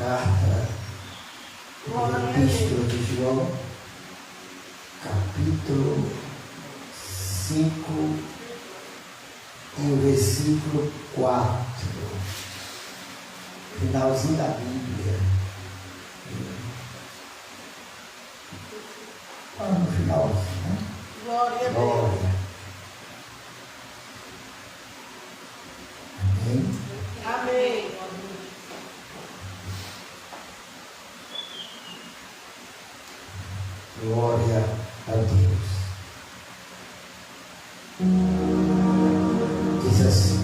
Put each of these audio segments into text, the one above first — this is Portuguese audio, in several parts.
carta da Epístola de João, capítulo 5 e o versículo 4, finalzinho da Bíblia. No finalzinho, né? Glória a Deus. Glória. Amém. Amém. Glória a Deus. Diz assim: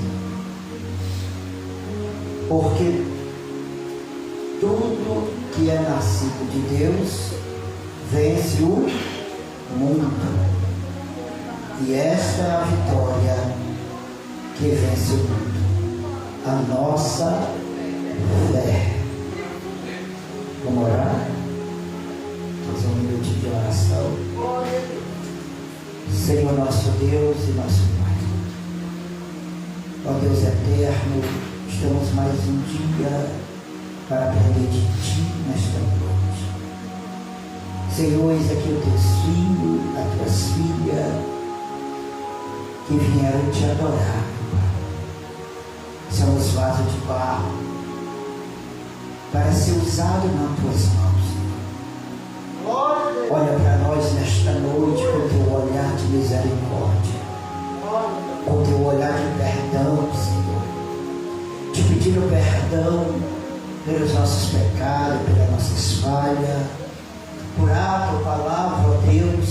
porque tudo que é nascido de Deus vence o mundo, e esta é a vitória que vence o mundo, a nossa fé. Vamos orar? Fazer um minutinho de oração. Senhor nosso Deus e nosso Pai, ó Deus eterno, estamos mais um dia para aprender de Ti nesta noite. Senhor, eis aqui os teus filhos, as tuas filhas, que vieram te adorar, meu Pai. Somos vasos de barro para ser usado nas tuas mãos. Olha para nós nesta noite com teu olhar de misericórdia, com teu olhar de perdão, Senhor. Te pedindo perdão pelos nossos pecados, pelas nossas falhas, por ato, palavra, ó Deus,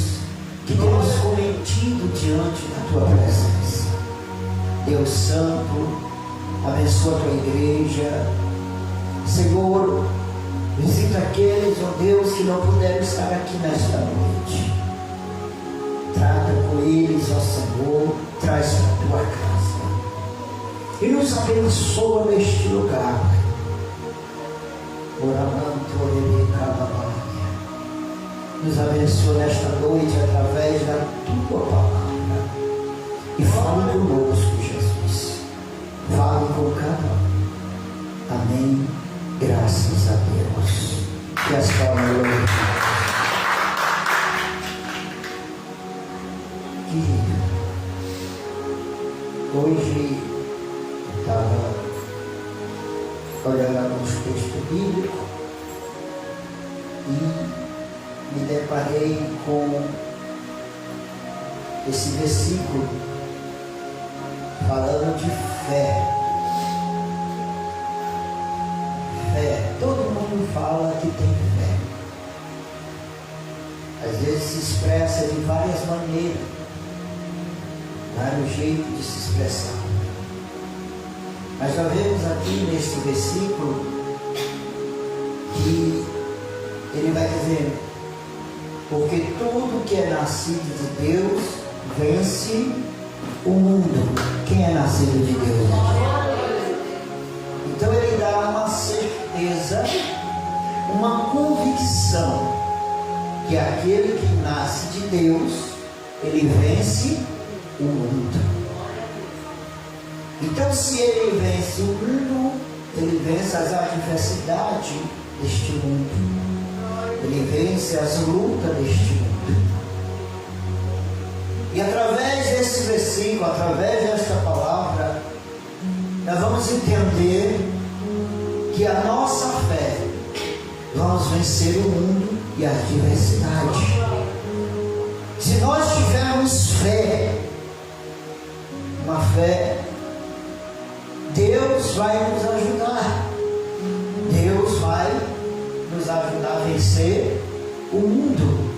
que temos cometido diante da tua presença. Deus Santo, abençoa a tua igreja. Senhor, visita aqueles, ó Deus, que não puderam estar aqui nesta noite. Trata com eles, ó Senhor, traz para a tua casa e nos abençoa neste lugar. Nos abençoa nesta noite através da tua palavra e fale conosco, Jesus. Fale com cada um. Amém. Graças a Deus. Que as palmas. Querido, hoje eu estava olhando alguns textos bíblicos e me deparei com esse versículo falando de fé. Todo mundo fala que tem fé. Às vezes se expressa de várias maneiras, vários jeitos de se expressar. Mas nós vemos aqui neste versículo que ele vai dizer: porque tudo que é nascido de Deus vence o mundo. Quem é nascido de Deus? Então ele dá uma certeza, uma convicção que aquele que nasce de Deus, ele vence o mundo. Então se ele vence o mundo, ele vence as adversidades deste mundo, ele vence as lutas deste mundo. E através desse versículo, através desta palavra, nós vamos entender que a nossa fé, vamos vencer o mundo e as adversidades. Se nós tivermos fé, uma fé, Deus vai nos ajudar. Deus vai nos ajudar a vencer o mundo.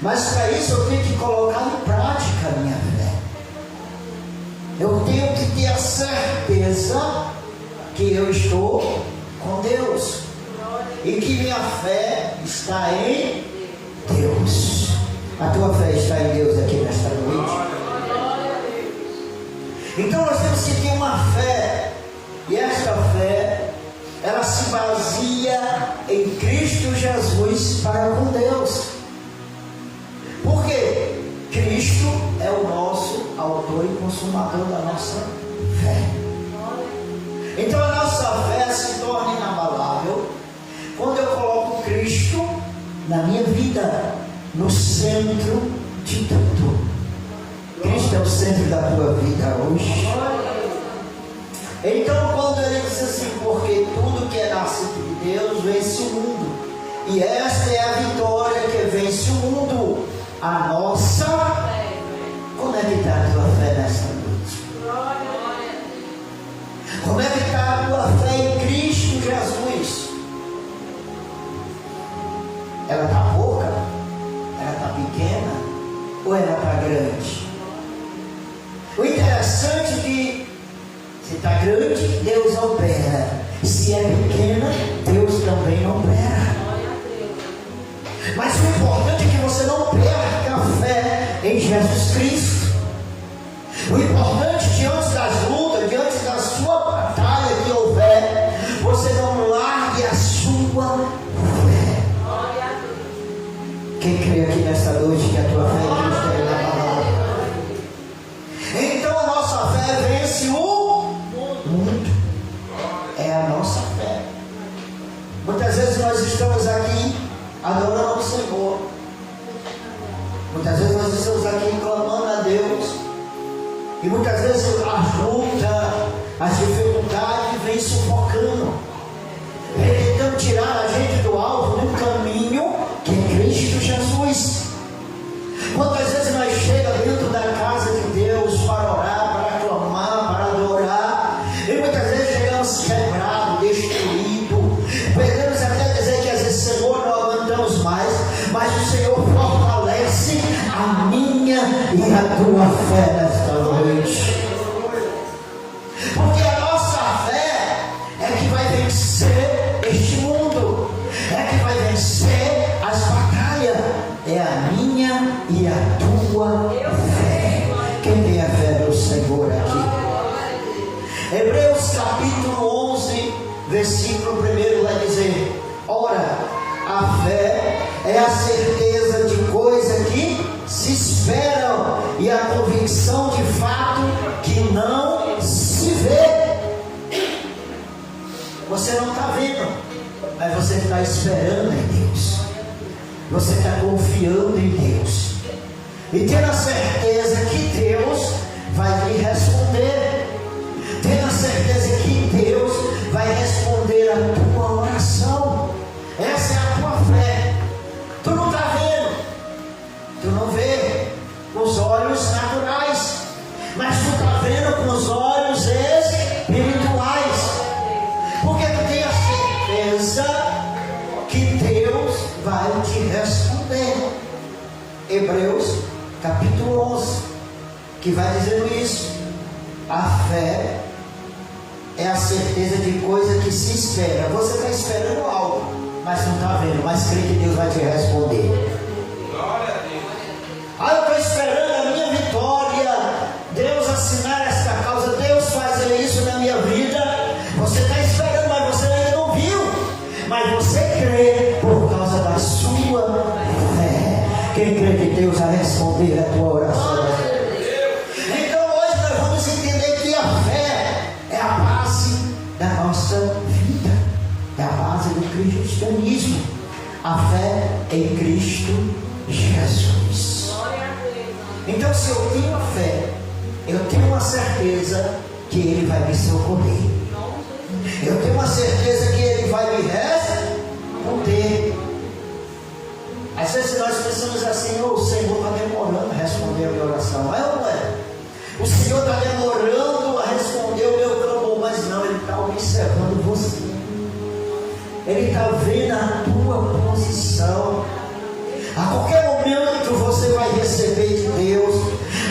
Mas para isso eu tenho que colocar em prática a minha fé. Eu tenho que ter a certeza que eu estou com Deus e que minha fé está em Deus. A tua fé está em Deus aqui nesta noite. Então nós temos que ter uma fé, e esta fé, ela se baseia em Cristo Jesus para com Deus. Por quê? Cristo é o nosso autor e consumador da nossa fé. Então a nossa fé se torna inabalável na minha vida, no centro de tudo. Cristo é o centro da tua vida hoje. Então, quando ele diz assim, porque tudo que é nascido de Deus vence o mundo, e esta é a vitória que vence o mundo, a nossa. Como é que está a tua fé nesta noite? Como é que está a tua fé em Cristo Jesus? Ela está pouca? Ela está pequena? Ou ela está grande? O interessante é que se está grande, Deus opera. Se é pequena, Deus também opera. Mas o importante é que você não perca a fé em Jesus Cristo. O importante, diante das lutas, diante da sua batalha que houver, você não largue a sua fé. Quem crê aqui nessa noite que a tua fé em Cristo é na palavra? Então a nossa fé vence o mundo. É a nossa fé. Muitas vezes nós estamos aqui adorando o Senhor. Muitas vezes nós estamos aqui clamando a Deus. E muitas vezes a luta, as dificuldades vêm sufocando, tentando tirar a gente do alvo, do caminho que é Cristo Jesus. Quantas vezes nós chegamos dentro da casa de Deus para orar, para clamar, para adorar, e muitas vezes chegamos quebrados, destruídos, podemos até dizer que às vezes, Senhor, não aguentamos mais, mas o Senhor fortalece a minha e a tua fé nesta noite. Porque a nossa fé é que vai vencer este mundo, é que vai vencer as batalhas. É a minha e a tua fé. Quem tem a fé no Senhor aqui? Hebreus capítulo 11, versículo 1 vai dizer: ora, a fé é a certeza de coisas que se esperam e a convicção de fato que não se vê. Você não está vendo, mas você está esperando em Deus. Você está confiando em Deus e tendo a certeza que Deus vai lhe responder, tendo a certeza que Deus vai responder a tua oração. Essa é a tua fé. Tu não está vendo, tu não vê com os olhos naturais, mas tu está vendo com os olhos espirituais, porque tu tem a certeza que Deus vai te responder. Hebreus capítulo 11, que vai dizendo isso: a fé é a certeza de coisa que se espera. Você está esperando algo, mas não está vendo, mas crê que Deus vai te responder. Glória a Deus. Eu estou esperando a minha vitória, Deus assinar esta causa, Deus fazer isso na minha vida. Você está esperando, mas você ainda não viu, mas você crê por causa da sua fé. Quem crê que Deus vai responder a tua oração? Então hoje nós vamos entender que a fé é a base da nossa vida, é a base do cristianismo. A fé em Cristo Jesus. Então, se eu tenho a fé, eu tenho uma certeza que Ele vai me socorrer. Eu tenho uma certeza que Ele vai me responder. Às vezes nós pensamos assim: o Senhor está demorando a responder a minha oração. É ou não é? O Senhor está demorando a responder o meu clamor. Mas não, Ele está observando você. Ele está vendo a tua posição. A qualquer momento você vai receber de Deus.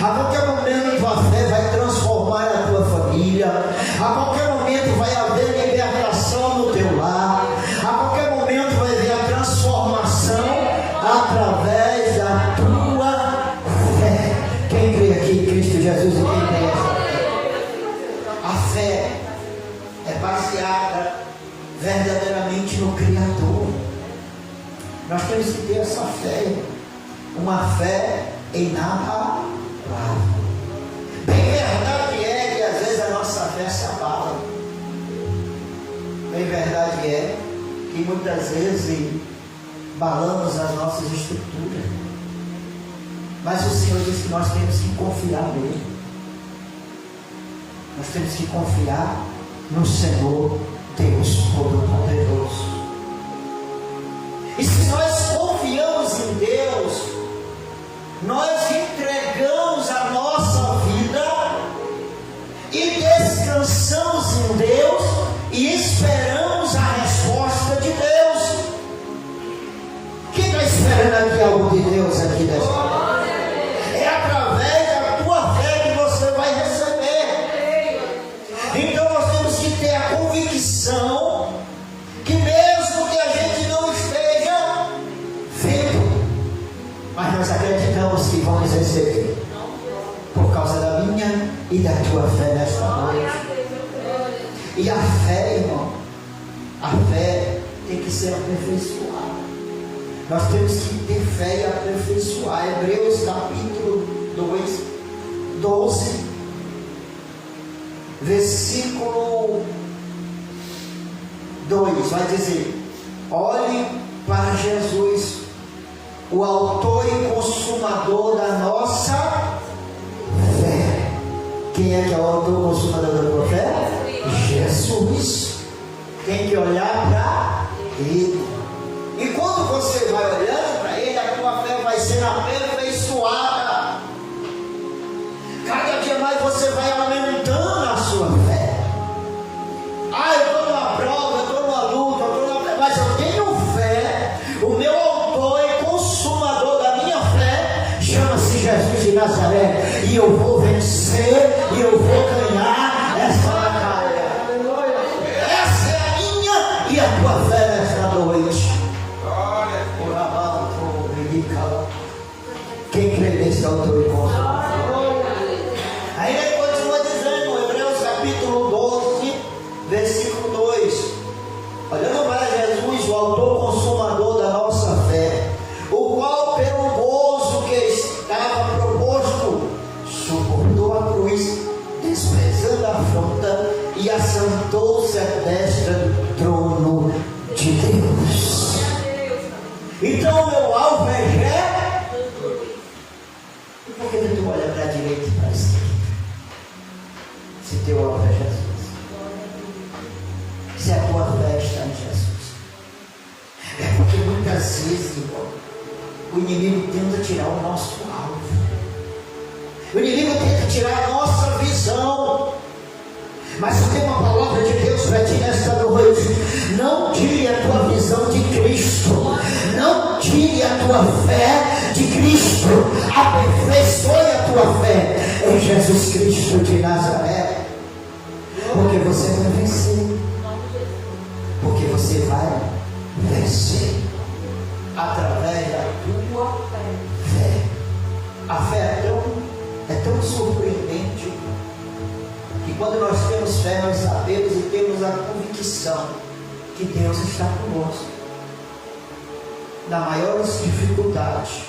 A qualquer momento tua fé vai transformar a tua família. A qualquer momento vai haver libertação no teu lar. A qualquer momento vai haver a transformação através da tua fé. Quem crê aqui em Cristo Jesus e quem tem essa fé? A fé é baseada verdadeiramente no Criador. Nós temos que ter essa fé, uma fé inabalável. Bem verdade é que às vezes a nossa fé se abala. Bem verdade é que muitas vezes balamos as nossas estruturas. Mas o Senhor diz que nós temos que confiar nele. Nós temos que confiar no Senhor Deus Todo-Poderoso. E se nós confiamos em Deus, nós entregamos a nossa vida e descansamos em Deus e esperamos a resposta de Deus. Quem está esperando aqui algo de Deus aqui desta manhã? É através da tua fé que você vai receber. Então nós temos que ter a convicção que mesmo que a gente não esteja vendo, mas nós acreditamos que vamos receber por causa da minha e da tua fé nesta noite. E a fé, irmão, a fé tem que ser aperfeiçoada. Nós temos que ter fé e aperfeiçoar. Hebreus capítulo 12, versículo 2, vai dizer: olhe para Jesus, o autor e consumador da nossa fé. Quem é que é o autor e consumador da tua fé? Jesus. Tem que olhar para Ele. E quando você vai olhando para Ele, a tua fé vai sendo aperfeiçoada. Cada dia mais você vai aumentando a sua fé. Eu estou numa prova, eu estou numa luta, mas eu tenho fé. O meu autor e consumador da minha fé chama-se Jesus de Nazaré. E eu vou vencer, e eu vou ganhar essa batalha. Essa é a minha e a tua fé nesta noite. Quem crê nesse autor e consumador? Aí ele continua dizendo, Hebreus capítulo 12, versículo 2: olhando para Jesus, o autor consumador da nossa fé, o qual pelo gozo que estava proposto suportou a cruz, desprezando a afronta, e assentou-se à destra do trono de Deus. Então meu alvo é Jesus. E por que tu olha para a direita e para a esquerda? Se teu alvo é Jesus, se a tua fé está em Jesus, é porque muitas vezes, irmão, o inimigo tenta tirar o nosso alvo, o inimigo tenta tirar a nossa visão. Mas eu tenho uma palavra de Deus para ti nesta noite: não tire a tua visão de Cristo, não tire a tua fé de Cristo, aperfeiçoe a tua fé em Jesus Cristo de Nazaré, porque você vai vencer, porque você vai vencer através da tua fé. A fé é tão surpreendente que quando nós temos fé, nós sabemos e temos a convicção que Deus está conosco. Nas maiores dificuldades,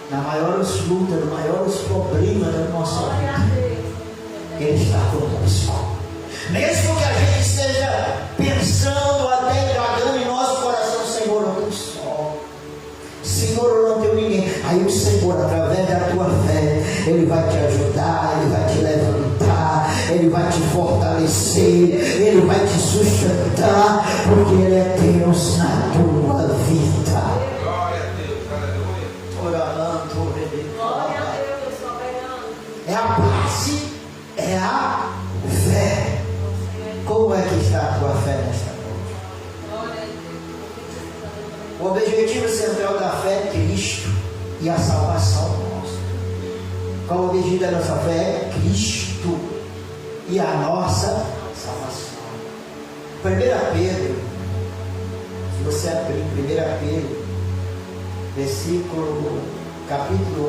nas maiores lutas, nos maiores problemas da nossa vida, Ele está conosco. Mesmo que a gente esteja pensando até indagando em nosso coração: Senhor, eu não tenho sol, Senhor, eu não tenho ninguém. Aí o Senhor, através da tua fé, Ele vai te ajudar, Ele vai te levantar, Ele vai te fortalecer, Ele vai te sustentar, porque Ele é Deus na tua vida. Glória a Deus, aleluia. Glória a Deus, soberano. É a base, é a fé. Como é que está a tua fé nesta noite? Glória a Deus. O objetivo central da fé é Cristo e a salvação nossa. Qual o objetivo da nossa fé? É Cristo e a nossa salvação. 1 Pedro, se você abrir 1 Pedro, versículo, capítulo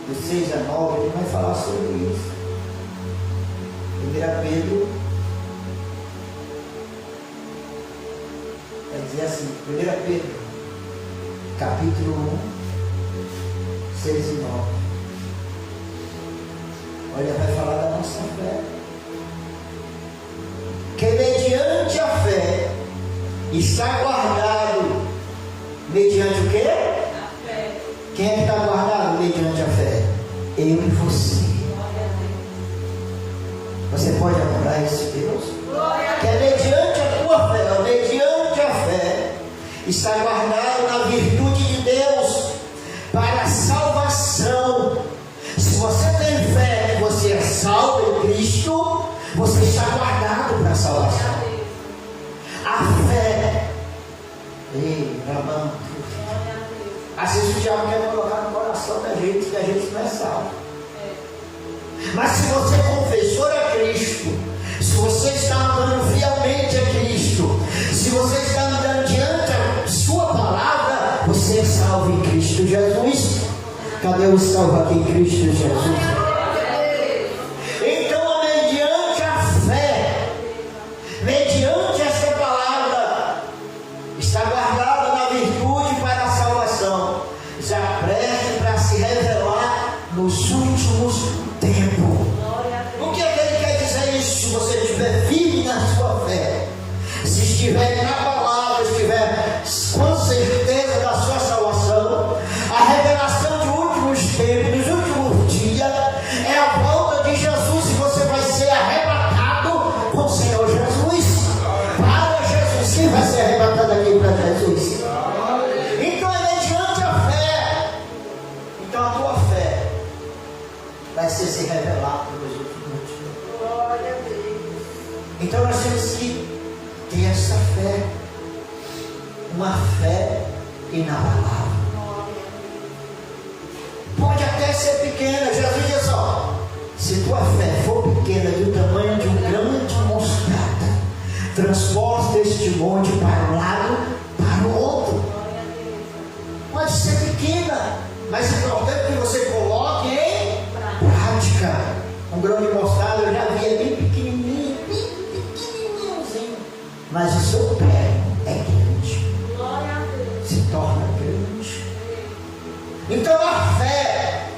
1, do 6 a 9, ele vai falar sobre isso. 1 Pedro, vai dizer assim, 1 Pedro, capítulo 1, 6 e 9. Olha, vai falar da nossa fé. Que mediante a fé está guardado quê? A fé. Quem é que está guardado mediante a fé? Eu e você. Glória a Deus. Você pode adorar esse Deus? Glória a Que é mediante a tua fé, mediante a fé, está guardado na virtude de Deus para a salvação. Se você tem fé que você é salvo em Cristo, você está guardado para a salvação. Deus. A fé, ei, Ramão, Glória a Deus. às vezes o diabo quer colocar no coração da gente que a gente não é salvo. Mas se você confessou a Cristo, se você está andando fielmente a Cristo, se você está andando diante da sua palavra, você é salvo em Cristo Jesus. Cadê o salvo aqui em Cristo Jesus? Então, mediante a fé, mediante essa palavra, está guardada na virtude para a salvação, já preste para se revelar nos últimos tempos. Glória a Deus. O que é que ele quer dizer isso? Se você estiver firme na sua fé, se estiver na palavra, estiver com certeza da sua salvação, a revelação de últimos tempos, dos últimos dias, é a volta de Jesus, e você vai ser arrebatado com o Senhor Jesus. Para Jesus, quem vai ser arrebatado aqui para Jesus? Então é mediante a fé. Então a tua fé vai ser se revelado nos últimos dias. Glória a Deus. Então nós temos que ter essa fé, uma fé inabalável. Pode até ser pequena. Jesus diz: ó, se tua fé for pequena, do tamanho de um grão de mostarda, transporta este monte para um lado, para o outro. Glória a Deus. Pode ser pequena, mas é importante que você coloque em prática. Um grão de mostarda eu já vi, é bem pequenininho, mas o seu pé é grande, Glória a Deus. se torna grande. Então a fé,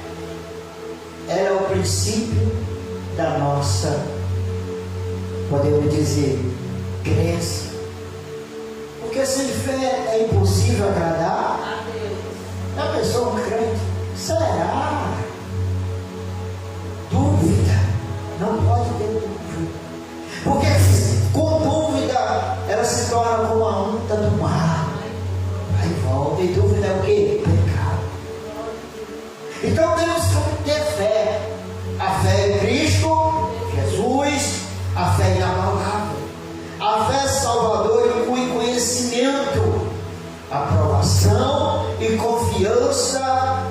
ela é o princípio da nossa, podemos dizer, crença. Porque sem fé é impossível agradar A Deus. a pessoa crente. Será? Dúvida. Não pode ter dúvida. Porque com dúvida ela se torna como a onda do mar. Vai e volta. E dúvida é o quê? Pecado. Então temos que ter fé. A fé em Cristo, Jesus, a fé inabalável, a fé salvadora e conhecimento, aprovação e confiança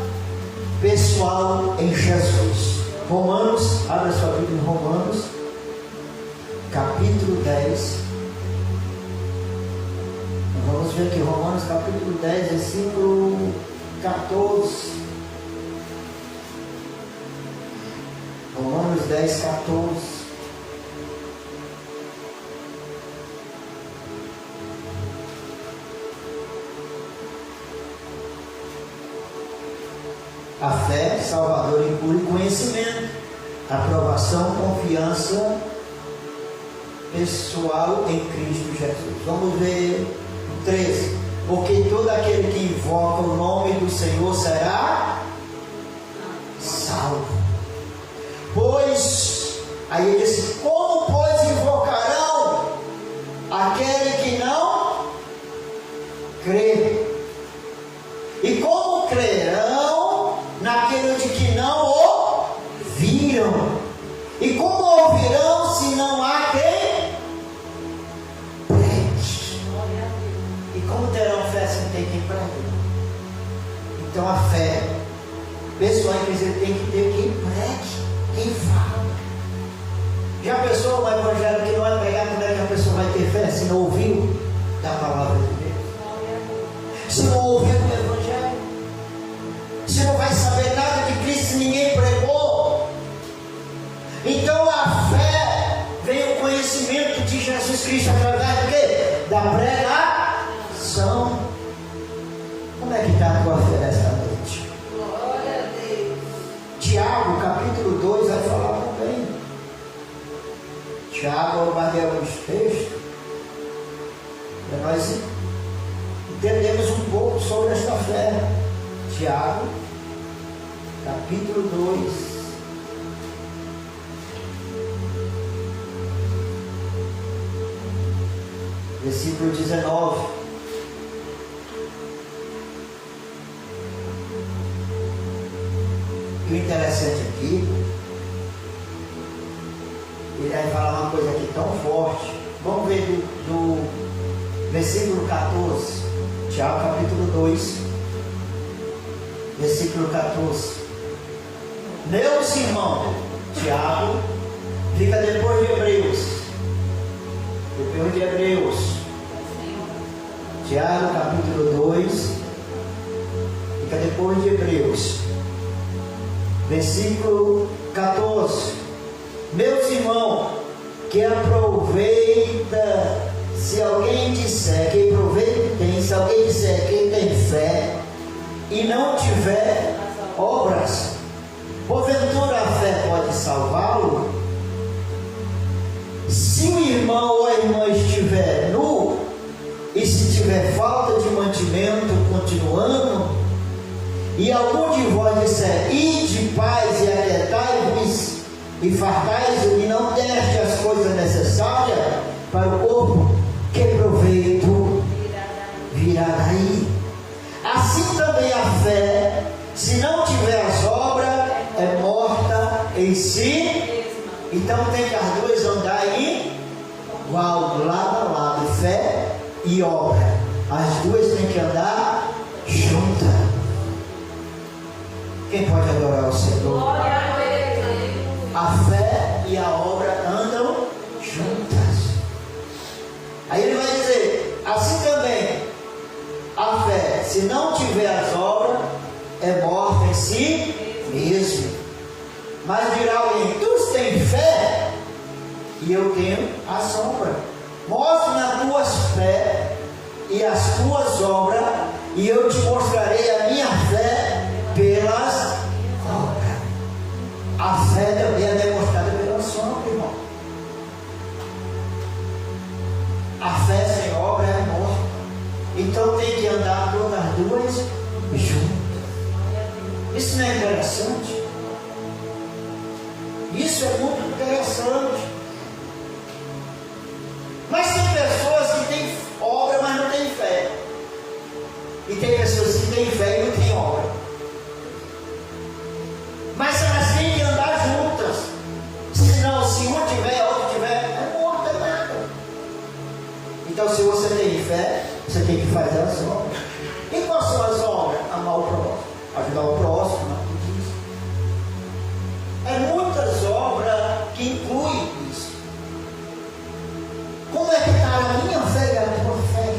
pessoal em Jesus. Romanos, abra sua Bíblia em Romanos, capítulo 10. Vamos ver aqui, Romanos capítulo 10, versículo 14. Romanos 10, 14. A fé salvadora inclui conhecimento, aprovação, confiança pessoal em Cristo Jesus. Vamos ver o 13. Porque todo aquele que invoca o nome do Senhor será salvo. Pois, aí ele disse: como pois invocarão aquele que não crê? E como crerão naquele de que não o viram? E como ouvirão se não há quem pregue? E como terão fé se não tem quem pregue? Então a fé pessoal, inclusive, tem que ter quem pregue, quem fala. Já pensou o evangelho que não é pregar? Como é que a pessoa vai ter fé se não ouviu da palavra de Deus? Se não ouviu o evangelho, se não vai saber nada de Cristo se ninguém pregou. Então a fé vem o conhecimento de Jesus Cristo através do quê? Da pregação. Como é que está a tua fé nesta noite? Glória a Deus. Tiago capítulo 2 vai falar também. Tiago, eu guardei alguns textos para nós entendemos um pouco pouco sobre esta fé. Tiago, capítulo 2. Versículo 19. E o interessante aqui, ele vai falar uma coisa aqui tão forte. Vamos ver do versículo 14. Tiago capítulo 2, versículo 14. Meus irmãos, Tiago fica depois de Hebreus. Depois de Hebreus. Tiago capítulo 2, fica depois de Hebreus. Versículo 14. Meus irmãos, que aproveita, se alguém disser que proveito tem, se alguém disser que tem fé e não tiver obras, porventura a fé pode salvá-lo? Se o irmão ou a irmã estiver nu, e se tiver falta de mantimento continuando, e algum de vós disser, ide paz e aquietai-vos e fartais e não deste as coisas necessárias para o corpo, que proveito virá daí? Assim também a fé, se não tiver as obras, é morta em si. Então tem que as duas andar aí igual, lado a lado, fé e obra. As duas têm que andar juntas. Quem pode adorar o Senhor? A fé e a obra andam juntas. Aí ele vai dizer, assim também a fé, se não tiver as obras, é morta em si mesmo. Mas dirá alguém, tu tens fé e eu tenho a sombra. Mostre-me as tuas fé e as tuas obras, e eu te mostrarei a minha fé pelas obras. A fé também é demonstrada pela sombra, irmão. A fé sem obra é morta. Então tem que andar todas as duas juntas. Isso não é interessante? Isso é muito interessante. Mas tem pessoas que têm obra, mas não têm fé. E tem pessoas que têm fé e não têm obra. Mas elas têm que andar juntas. Senão, se um tiver, outro tiver, é morto, é nada. Então, se você tem fé, você tem que fazer as obras. E quais são as obras? Amar o próximo, ajudar o próximo. É muitas obras que incluem isso. Como é que está a minha fé e a tua fé?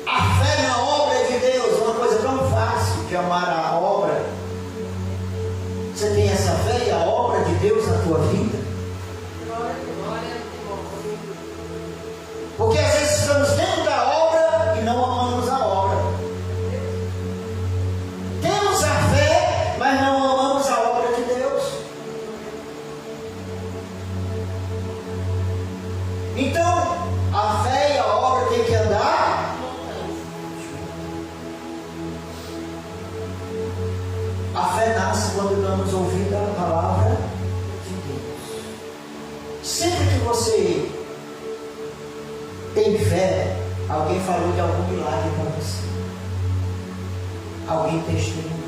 A fé na obra de Deus, uma coisa tão fácil de amar a obra. Você tem essa fé e a obra de Deus na tua vida? Porque às vezes estamos dentro da obra e não amamos a obra. Temos a fé, mas não amamos a obra de Deus. Então, a fé e a obra tem que andar. A fé nasce quando damos ouvido à palavra de Deus. Sempre que você tem fé, alguém falou de algum milagre para você. Alguém testemunhou.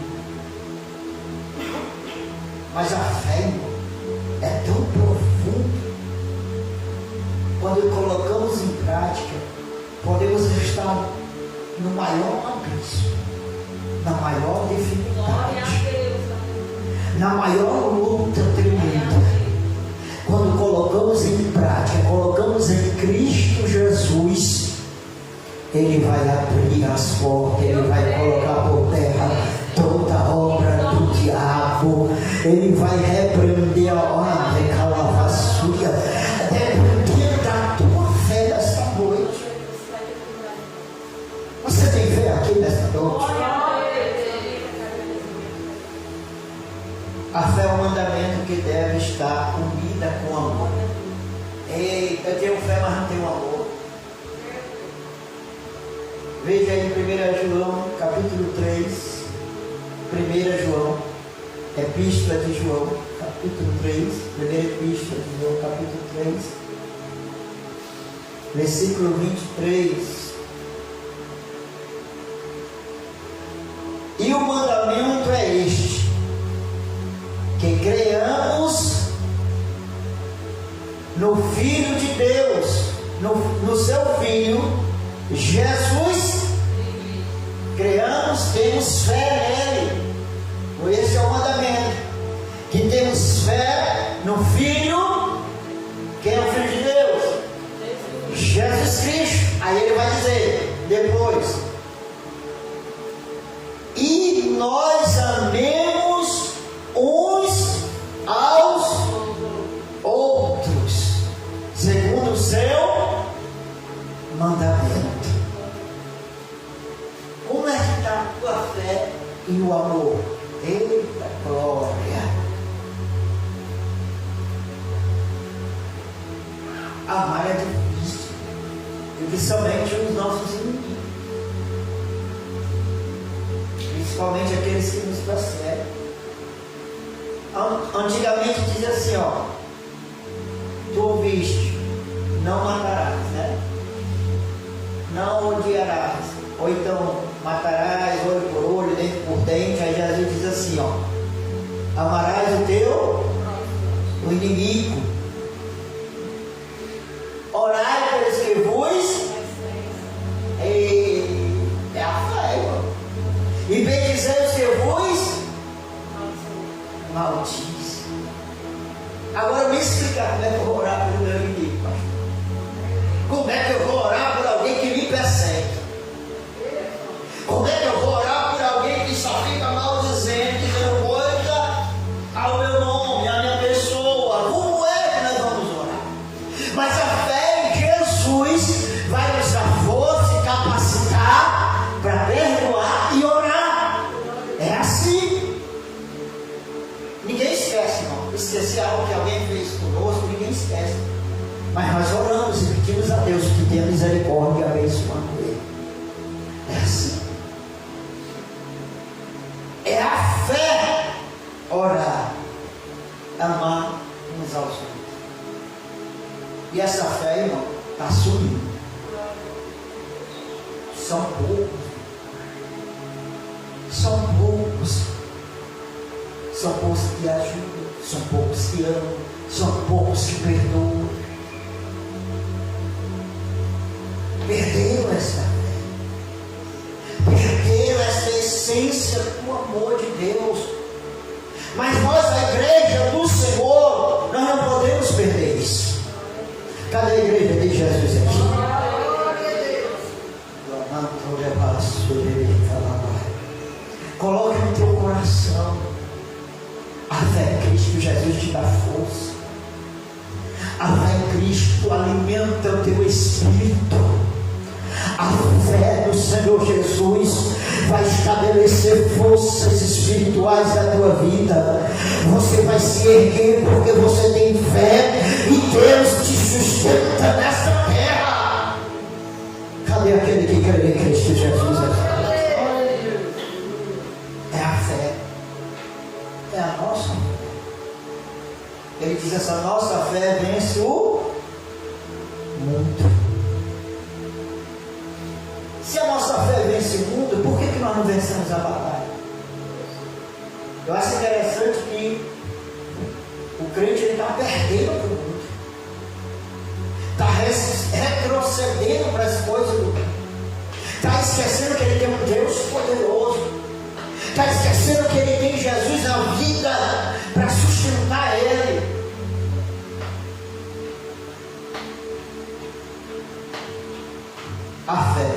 Mas a fé, irmão, é tão profunda. Quando colocamos em prática, podemos estar no maior abismo, na maior dificuldade, na maior luta tremenda. Quando colocamos em prática, colocamos em Cristo Jesus, Ele vai abrir as portas, Ele vai colocar por terra toda a obra do diabo, Ele vai repreender a hora de calavaçuia, dependendo da tua fé nesta noite. Você tem fé aqui nesta noite? A fé é um mandamento que deve estar unida com amor. Eita, eu tenho fé, mas não tenho amor. Veja aí 1 João, capítulo 3. 1 João, Epístola de João, capítulo 3. Primeira Epístola de João, capítulo 3. Versículo 23. E o mandamento é este: que creiamos no Filho de Deus, no seu Filho, Jesus. Creiamos, temos fé nele. Esse é o mandamento. Que temos fé no Filho. Quem é o Filho de Deus? Jesus Cristo. Aí ele vai dizer depois: e nós amemos uns aos outros, segundo o seu mandamento. Como é que está a tua fé e o amor? Eita glória! Amar é difícil, e principalmente os nossos inimigos, principalmente aqueles que nos perseguem. Antigamente dizia assim, ó: tu ouviste, não matarás, né? Não odiarás, ou então matarás olho por olho, dente por dente. Aí Jesus diz assim, ó: amarás o inimigo, orai pelos que vos é a fé, irmão. E bendizei os que vos maldiz. Agora me explicar como é que eu vou orar pelo meu inimigo, pastor. Como é que eu vou orar por alguém que me persegue? Como é que eu vou orar por alguém que só fica maldizendo, dizendo coisa ao meu nome, à minha pessoa? Como é que nós vamos orar? Mas a fé em Jesus vai nos dar força e capacitar para perdoar e orar. É assim. Ninguém esquece, não. Esquecer algo que alguém fez conosco, ninguém esquece. Mas nós oramos e pedimos a Deus que tenha misericórdia e abençoando ele. É assim. É a fé orar, amar uns aos outros. E essa fé, irmão, está sumindo. São poucos. São poucos. São poucos que ajudam. São poucos que amam. São poucos que perdoam. Perderam essa fé. Perderam essa essência do amor de Deus. Mas nós, a igreja do Senhor, nós não podemos perder isso. Cadê a igreja de Jesus aqui? Coloque no teu coração a fé em Cristo. Jesus te dá força. A fé em Cristo alimenta o teu espírito. A fé no Senhor Jesus vai estabelecer forças espirituais na tua vida. Você vai se erguer porque você tem fé e Deus te sustenta nessa terra. Cadê aquele que crê em Cristo Jesus? É a fé. É a nossa fé. Ele diz: essa nossa fé vence o mundo. Se a nossa fé vence o mundo, por que nós não vencemos a batalha? Eu acho interessante que o crente está perdendo para o mundo, está retrocedendo para as coisas do mundo, está esquecendo que ele tem um Deus poderoso, está esquecendo que ele tem Jesus na vida para sustentar ele. A fé.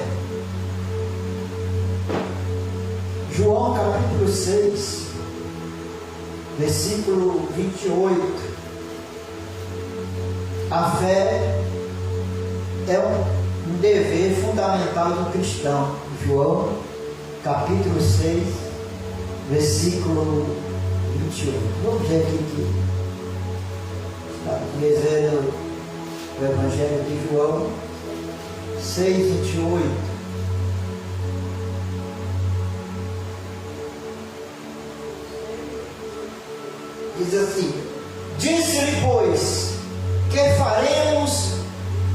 João capítulo 6, versículo 28. A fé é um dever fundamental do cristão. João capítulo 6, versículo 28. Vamos ver aqui que está dizendo o Evangelho de João 6, 28. Diz assim: disse-lhe, pois, que faremos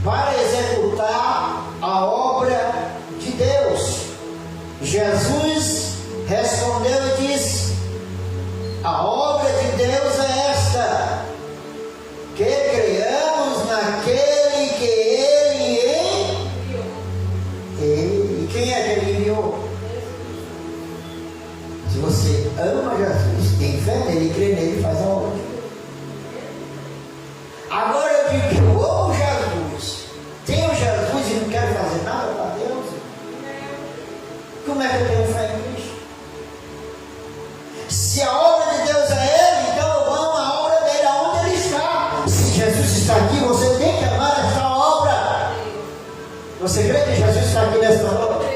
para executar a obra de Deus? Jesus respondeu e disse: a obra de Deus é esta, que creiamos naquele que Ele enviou. E quem é que Ele enviou? Se você ama Jesus, tem fé nele, crê nele, faz a obra. Agora eu digo que eu amo Jesus, tenho Jesus e não quero fazer nada para Deus. Como é que eu tenho fé em Cristo? Se a obra de Deus é Ele, então eu amo a obra dele aonde Ele está. Se Jesus está aqui, você tem que amar essa obra. Você crê que Jesus está aqui nessa obra?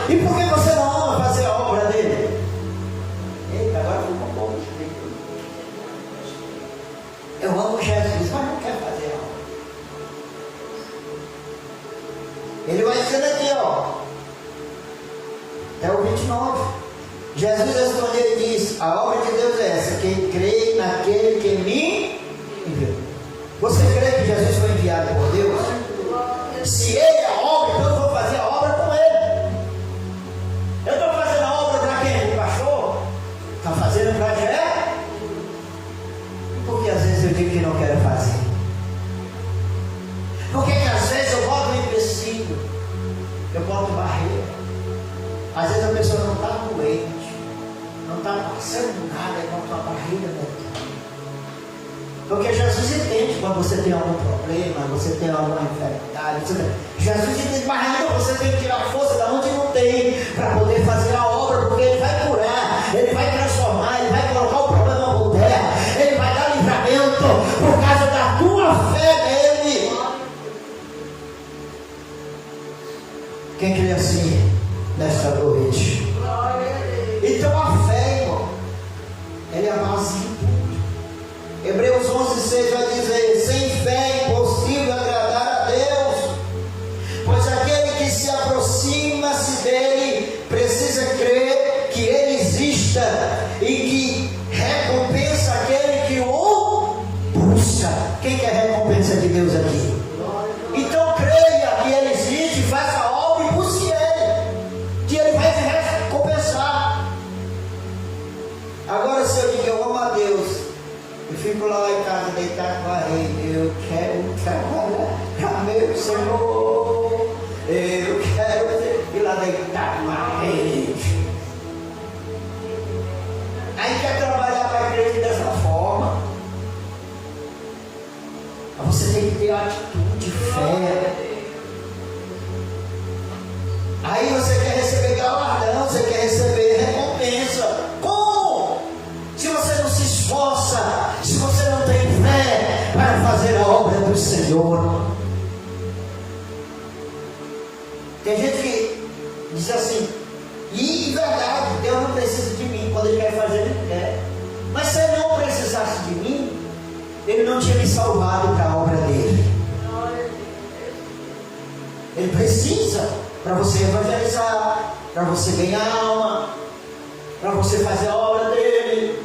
E por que você não ama fazer a obra dele? Eita, agora ficou um pouco escrito. Eu amo Jesus, mas não quero fazer a obra. Ele vai dizendo aqui, ó, até o 29. Jesus respondeu e disse: a obra de Deus é essa, quem crê naquele que me enviou. Você crê que Jesus foi enviado por Deus? Se Ele é a obra, então eu vou fazer a obra com Ele. Eu estou fazendo a obra para quem? Para o pastor? Está fazendo para Jé? Porque às vezes eu digo que não quero fazer. Porque às vezes eu boto um empecilho, eu boto barreira. Às vezes a pessoa não está doente, não está passando nada, é como uma barreira dentro. Porque Jesus entende quando você tem algum problema, você tem alguma enfermidade. Jesus entende, mas ainda você tem que tirar força da onde não tem, para poder fazer a obra, porque Ele vai curar, Ele vai transformar, Ele vai colocar o problema por terra, Ele vai dar livramento por causa da tua fé nele. Quem crê assim nesta noite? Então a fé, irmão, ela é a base de tudo. Hebreus 11:6 vai dizer: sem fé é impossível agradar a Deus, pois aquele que se aproxima-se dele precisa crer que ele exista e que recompensa aquele que o busca. Quem quer recompensa de Deus aqui? Então creia que ele existe, faça a obra e busque ele, que ele vai te recompensar. Agora, se eu digo eu amo a Deus, eu fico lá em casa deitado com a rede, eu quero trabalhar para meu Senhor, eu quero ir lá deitado com a rede. Aí quer trabalhar para a igreja dessa forma. Mas você tem que ter atitude, fé. Aí você quer receber galardão, você quer receber recompensa. Como? Se você não se esforça, se você não tem fé para fazer a obra do Senhor. Tem gente que diz assim, e verdade, Deus não precisa de mim. Quando Ele quer fazer, Ele quer. Mas se Ele não precisasse de mim, Ele não tinha me salvado para a obra dele. Ele precisa para você evangelizar, para você ganhar alma, para você fazer a obra dele.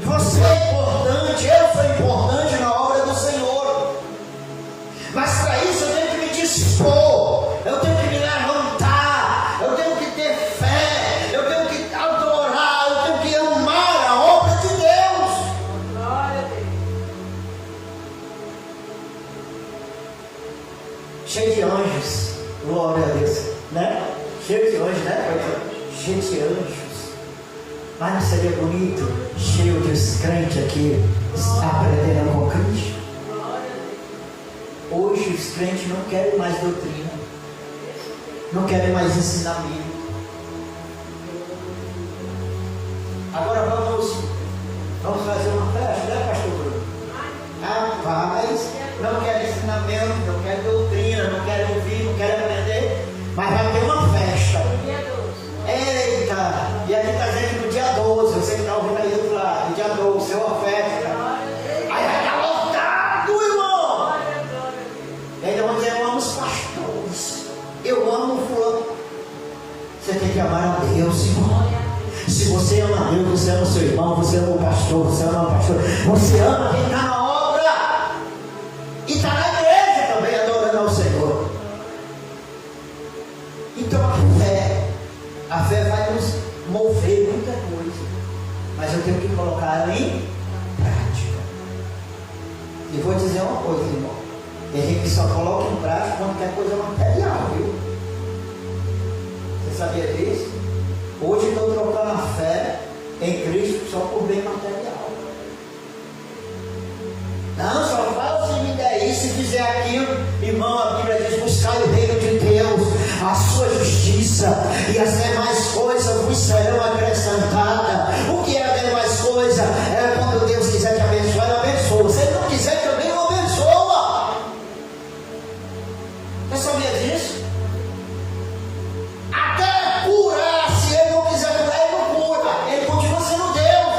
Você é importante, eu sou importante na obra do Senhor. Mas para isso eu tenho que me dispor, eu tenho que me levantar, eu tenho que ter fé, eu tenho que adorar, eu tenho que amar a obra de Deus. Glória a Deus. Cheio de anjos, glória a Deus, né? Cheio de anjos, né? Cheio de anjos. Mas não seria bonito, cheio de crentes aqui, aprendendo com Cristo? Hoje os crentes não querem mais doutrina, não querem mais ensinamento. Agora vamos fazer uma festa, né, pastor Bruno? Rapaz, não quero ensinamento, não quero doutrina, não quero ouvir, não quero aprender, mas vai ter uma festa. Eita! E aqui está dizendo que no dia 12, você que está ouvindo aí do outro lado, no dia 12, é uma festa. Aí vai estar lotado, irmão! E ainda vão dizer, eu amo os pastores, eu amo o fulano. Deus, você ama o seu irmão, você ama o pastor, você ama o pastor, você ama quem está na obra e está na igreja também adorando ao Senhor. Então a fé vai nos mover muita coisa, mas eu tenho que colocar ela em prática. E vou dizer uma coisa, irmão, tem gente que só coloca em prática quando quer coisa material, viu? Você sabia disso? Hoje estou trocando a fé em Cristo só por bem material. Não, só fala se me der isso, se fizer aquilo. Irmão, a Bíblia diz: buscar o reino de Deus, a sua justiça, e as demais coisas vos serão acrescentadas. O que é a demais coisa? É quando Deus quiser te abençoar, Ele abençoa. Se Ele não quiser, também não abençoa. Você sabia disso? Até curar, se Ele não quiser curar, Ele não cura. Ele continua sendo Deus.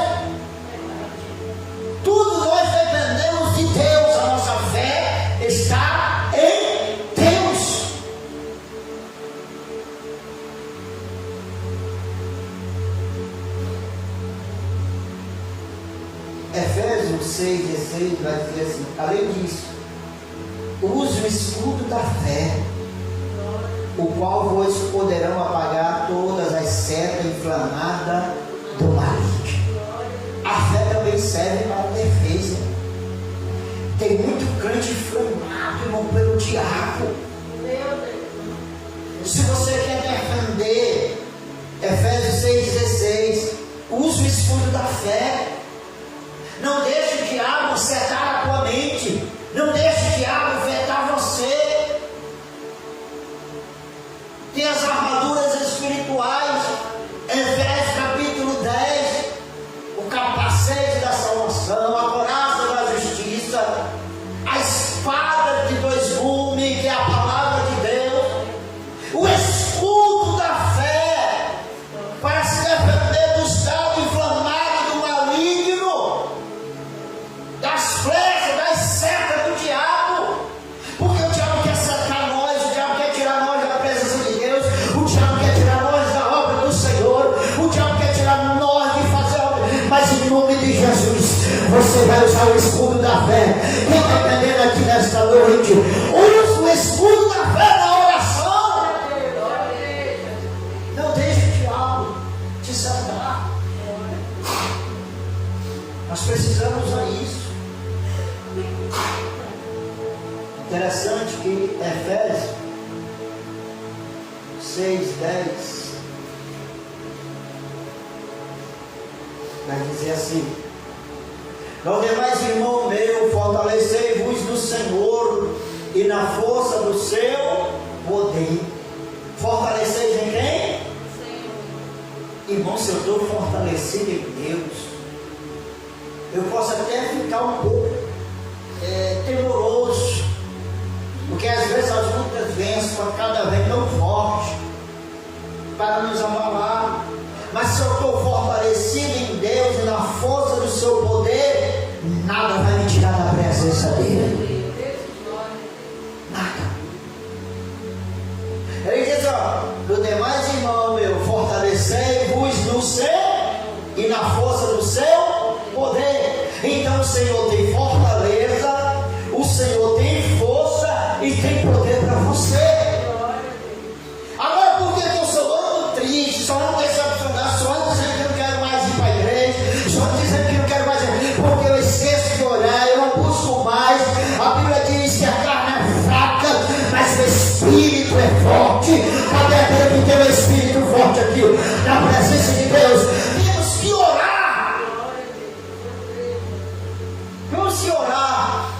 Tudo nós dependemos de Deus. A nossa fé está em Deus. Efésios 6,16 vai dizer assim: além disso, use o escudo da fé, o qual vos poderão apagar todas as setas inflamadas do maligno. A fé também serve para defesa. Tem muito crente inflamado, irmão, pelo diabo. Se você quer defender, Efésios 6,16, use o escudo da fé. Não deixe o diabo setar a tua mente. Não deixe o diabo afetar você. Tem as armaduras espirituais. Efésios capítulo 10. O capacete da salvação, a coraça da justiça, a espada de dois gumes, que é a palavra de Deus, o escudo da fé, para se defender do estado inflamado do maligno, das flechas, das setas do diabo. Porque o diabo quer setar nós, o diabo quer tirar nós da presença de Deus, o diabo quer tirar nós da obra do Senhor, o diabo quer tirar nós de fazer a obra. Mas em nome de Jesus, você vai usar o escudo da fé. Quem está entendendo aqui nesta noite, use o escudo da fé na oração. Não deixe o diabo te salvar. Nós precisamos usar isso. Interessante que Efésios 6:10 vai dizer assim: aos demais, irmão meu, fortalecei-vos no Senhor e na força do seu poder. Fortaleceis em quem? Irmão, se eu estou fortalecido em Deus, eu posso até ficar um pouco temoroso, porque às vezes as lutas vêm cada vez tão forte para nos abalar. Mas se eu estou fortalecido em Deus e na força do seu poder, nada vai me tirar da presença dele. Nada. Ele diz: do demais, irmão meu, fortalecei-vos no seu e na força do seu poder. Então o Senhor tem fortaleza, o Senhor tem força e tem poder para você. Agora, por que eu sou ando triste, só ando decepcionado, só ando dizendo que eu não quero mais ir para a igreja, só ando dizendo que eu não quero mais ir, porque eu esqueço de orar, eu não busco mais. A Bíblia diz que a carne é fraca, mas o Espírito é forte. Cadê aquele que tem o Espírito forte aqui? Na presença de Deus, temos que orar. Vamos que orar.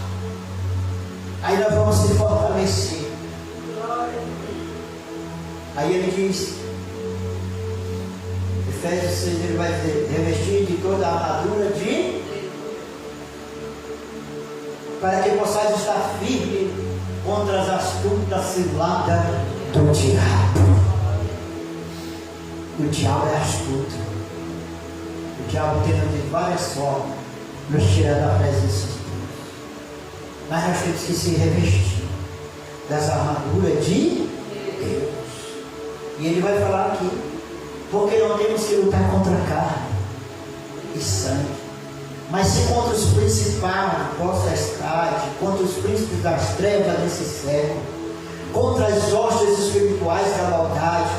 Aí nós vamos se fortalecer. Aí ele diz, Efésios 6, ele vai dizer: revestir de toda a armadura de, para que possais estar firme contra as astutas ciladas do diabo. O diabo é astuto. O diabo tenta de várias formas nos tirar da presença de Deus. Mas nós temos que se revestir das armaduras de Deus. E ele vai falar aqui: porque não temos que lutar contra a carne, Levante-se contra os principados, potestades, contra os príncipes das trevas desse século, contra as hostes espirituais da maldade,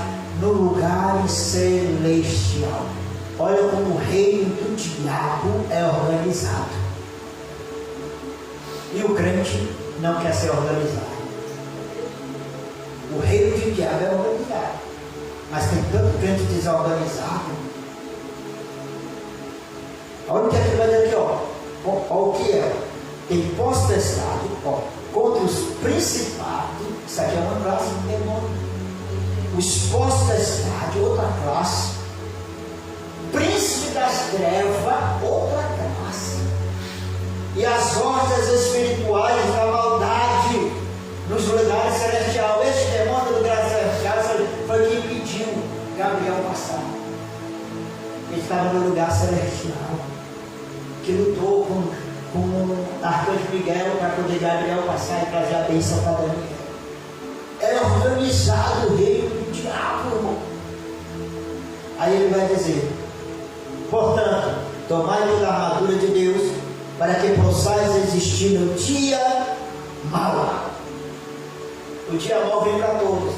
no lugar celestial. Olha como o reino do diabo é organizado. E o crente não quer ser organizado. O reino do diabo é organizado. Mas tem tanto crente desorganizado. Olha o que é que vai dizer aqui, ó. Olha o que é. Tem potestade, ó, contra os principados. Isso aqui é uma classe de demônio. Os potestades, outra classe. Príncipe das trevas, outra classe. E as hostes espirituais da maldade nos lugares celestiais. Este demônio do lugar celestial foi quem impediu Gabriel passar. Ele estava no lugar celestial, que lutou com o arcanjo Miguel para poder Gabriel passar e trazer a bênção para Daniel. É organizado o reino do diabo, irmão. Aí ele vai dizer: portanto, tomai toda a armadura de Deus, para que possais resistir no dia mau. O dia mau vem para todos,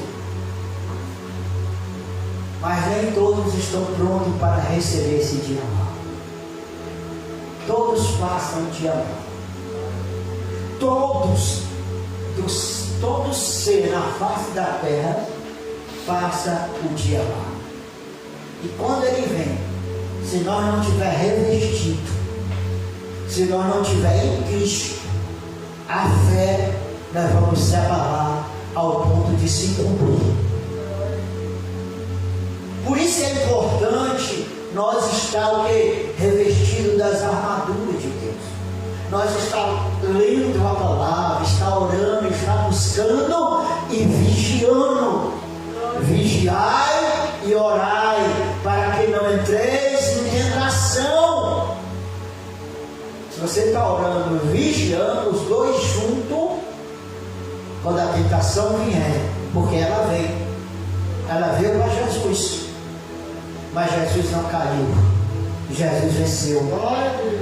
mas nem todos estão prontos para receber esse dia mau. Todos passam o dia mau. Todos ser na face da terra passa o dia mau. E quando ele vem, se nós não tiver revestido, se nós não tiver em Cristo, a fé, nós vamos se abalar ao ponto de se cumprir. Por isso é importante nós estar o quê? Revestido das armaduras de Deus. Nós estar lendo a palavra, estar orando, estar buscando e vigiando. Vigiai e orai, para que não entreis em tentação. Se você está orando, vigiando, os dois juntos, quando a tentação vier, porque ela veio para Jesus, mas Jesus não caiu, Jesus venceu,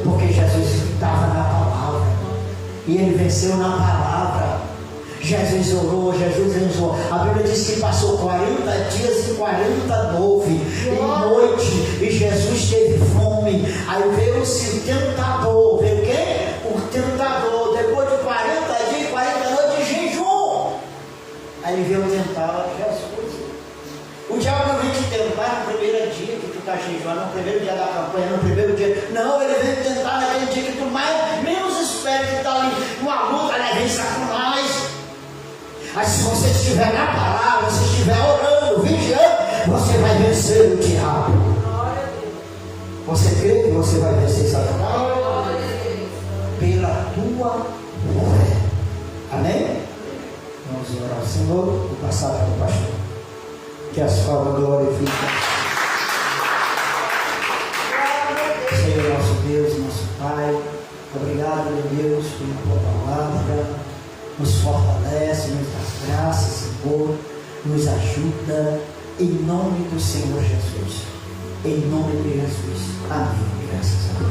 porque Jesus estava na palavra, e ele venceu na palavra. Jesus orou, Jesus rezou. A Bíblia diz que passou 40 dias e 40 noite, e Jesus teve fome. Aí veio-se o tentador. Veio quem? O tentador. Depois de 40 dias e 40 noites de jejum, aí ele veio tentar Jesus. O diabo não vem te tentar no primeiro dia que tu está jejuando, no primeiro dia da campanha, no primeiro dia. Não, ele vem te tentar naquele dia que tu menos espera, que está ali numa luta, né? Vem Satanás. Mas se você estiver na palavra, se estiver orando, vigiando, você vai vencer o diabo. Você crê que você vai vencer Satanás? Pela tua fé. Amém? Vamos orar ao Senhor. Vou passar para o pastor. Que as palmas glorifiquem. Senhor nosso Deus, nosso Pai, obrigado, meu Deus, pela tua palavra. Nos fortalece, nos dá graça, Senhor, nos ajuda, em nome do Senhor Jesus. Em nome de Jesus. Amém. Graças a Deus.